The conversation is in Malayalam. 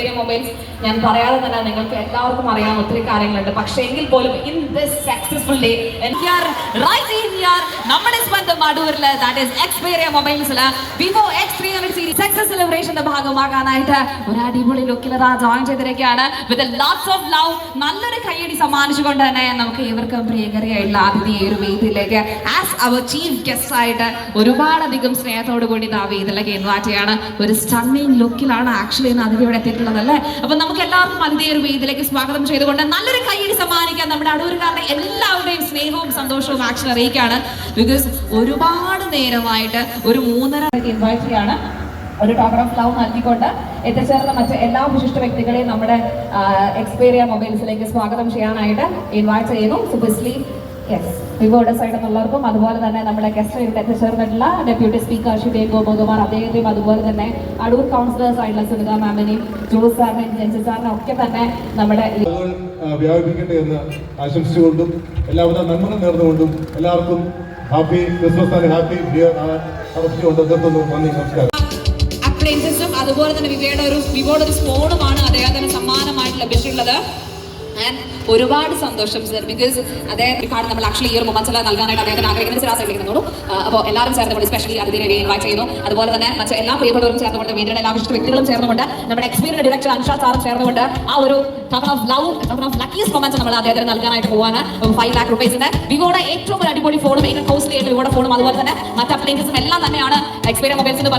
എക്സ്പീരിയ മൊബൈൽസ് ഞാൻ പറയാതെ തന്നെ നിങ്ങൾക്ക് എല്ലാവർക്കും അറിയാൻ ഒത്തിരി കാര്യങ്ങളുണ്ട്. പക്ഷേ എങ്കിൽ പോലും ഇൻ ദിസ് സക്സസ്ഫുൾ ഡേ നമ്മുടെ സ്വന്തം അടൂരിൽ ദാറ്റ് ഈസ് എക്സ്പീരിയ മൊബൈൽസിൽ വിവോ X300 സീരീസ് സക്സസ് സെലിബ്രേഷന്റെ ഭാഗമാകാനായിട്ട് ഒരു അടിപൊളി ലുക്കിൽ ജോയിൻ ചെയ്തിരിക്കുകയാണ്. വിത്ത് ലോട്ട്സ് ഓഫ് ലവ്, നല്ലൊരു കയ്യടി സമ്മാനിച്ചുകൊണ്ട് തന്നെ നമുക്ക് ഇവർക്കും പ്രിയകരിയായിട്ടുള്ള അതിഥി ഈ ഒരു വേദിയിലേക്ക് ആസ് അവർ ചീഫ് ഗസ്റ്റ് ആയിട്ട് ഒരുപാടധികം സ്നേഹത്തോടു കൂടി ആ വേദിയിലേക്ക് ഇൻവൈറ്റ് ചെയ്യാണ്. ഒരു സ്റ്റണ്ണിങ് ലുക്കിലാണ് ആക്ച്വലി ഇന്ന് അതിഥി ഇവിടെ എത്തിയിട്ടുള്ളത് അല്ലേ. അപ്പൊ നമുക്ക് എല്ലാവർക്കും അതിഥി ഒരു വേദിയിലേക്ക് സ്വാഗതം ചെയ്തുകൊണ്ട് നല്ലൊരു കയ്യടി സമ്മാനിക്കാൻ നമ്മുടെ അടൂരുകാരുടെ എല്ലാവരുടെയും സ്നേഹവും സന്തോഷവും ആക്ച്വലി അറിയിക്കുകയാണ്. ബിക്കോസ് ഒരുപാട് നേരമായിട്ട് ഒരു 3:30 ഇൻവൈറ്റ് ചെയ്യാണ്. ഒരു ടോക്കൺ ഓഫ് ലവ് നൽകിക്കൊണ്ട് എത്തിച്ചേർന്ന മറ്റ് എല്ലാ വിശിഷ്ട വ്യക്തികളെയും നമ്മുടെ എക്സ്പീരിയ മൊബൈൽസിലേക്ക് സ്വാഗതം ചെയ്യാനായിട്ട് ഇൻവൈറ്റ് ചെയ്യുന്നു. സുബിസ്ലി വിവോയുടെ സൈഡിൽ നിന്നുള്ളവർക്കും അതുപോലെ തന്നെ നമ്മുടെ ഗസ്റ്റ് ഇവിടെ എത്തിച്ചേർന്നിട്ടുള്ള ഡെപ്യൂട്ടി സ്പീക്കർ ശ്രീ ഗോപകുമാർ അദ്ദേഹത്തെയും അതുപോലെ തന്നെ അടൂർ കൗൺസിലേഴ്സ് ആയിട്ടുള്ള സുനിത മാമിനെയും ജോസ് സാറിനെയും ജെൻസി സാറിനും ഒക്കെ തന്നെ നമ്മുടെ വ്യാപിപ്പിക്കട്ടെ എന്ന് ആശംസിച്ചുകൊണ്ടും എല്ലാവിധ നന്മകൾ നേർന്നുകൊണ്ടും എല്ലാവർക്കും happy Christmas and happy new year അർപ്പിച്ചുകൊണ്ട് നിർത്തുന്നു. നന്ദി, നമസ്കാരം. അപ്ലയൻസസും അതുപോലെ തന്നെ വിവോയുടെ ഒരു സ്പൂണുമാണ് അദ്ദേഹത്തിന് സമ്മാനമായിട്ട് ലഭിച്ചിട്ടുള്ളത്. ഒരുപാട് സന്തോഷം സർ, ബിക്കോസ് അദ്ദേഹം ഒരുപാട് നമ്മൾ ആക്ച്വലി ഈ ഒരു മൊമെന്റ്സ് നൽകാനായിട്ട് അദ്ദേഹത്തിന് ആഗ്രഹിക്കുന്ന സിരാസയിലേക്കുന്നുള്ളൂ. അപ്പോൾ എല്ലാവരും ചേർന്നുകൊണ്ട് സ്പെഷ്യലി അതിഥിയെ ഇൻവൈറ്റ് ചെയ്യുന്നു. അതുപോലെ തന്നെ മറ്റ് എല്ലാ പ്രിയപ്പെട്ടവരും ചേർന്നുകൊണ്ട് വീടിന്റെ എല്ലാ വിശിഷ്ട വ്യക്തികളും ചേർന്നുകൊണ്ട് നമ്മുടെ എക്സ്പീരിയൻസ് ഡയറക്ടർ അൻഷാദ് സാറും ചേർന്നുകൊണ്ട് ആ ഒരു token of love, token of luckiest moments നമ്മൾ അദ്ദേഹത്തിന് നൽകാനായിട്ട് പോവാണ്. 5 lakh rupees വിവോയുടെ ഏറ്റവും ഒരു അടിപൊളി ഫോണും ഏറ്റവും കോസ്റ്റ്ലി ആയിട്ട് വിവോയുടെ ഫോണും അതുപോലെ തന്നെ മറ്റ് അപ്ലയൻസസും എല്ലാം തന്നെയാണ് എക്സ്പീരിയൻസ് മൊബൈൽസിന്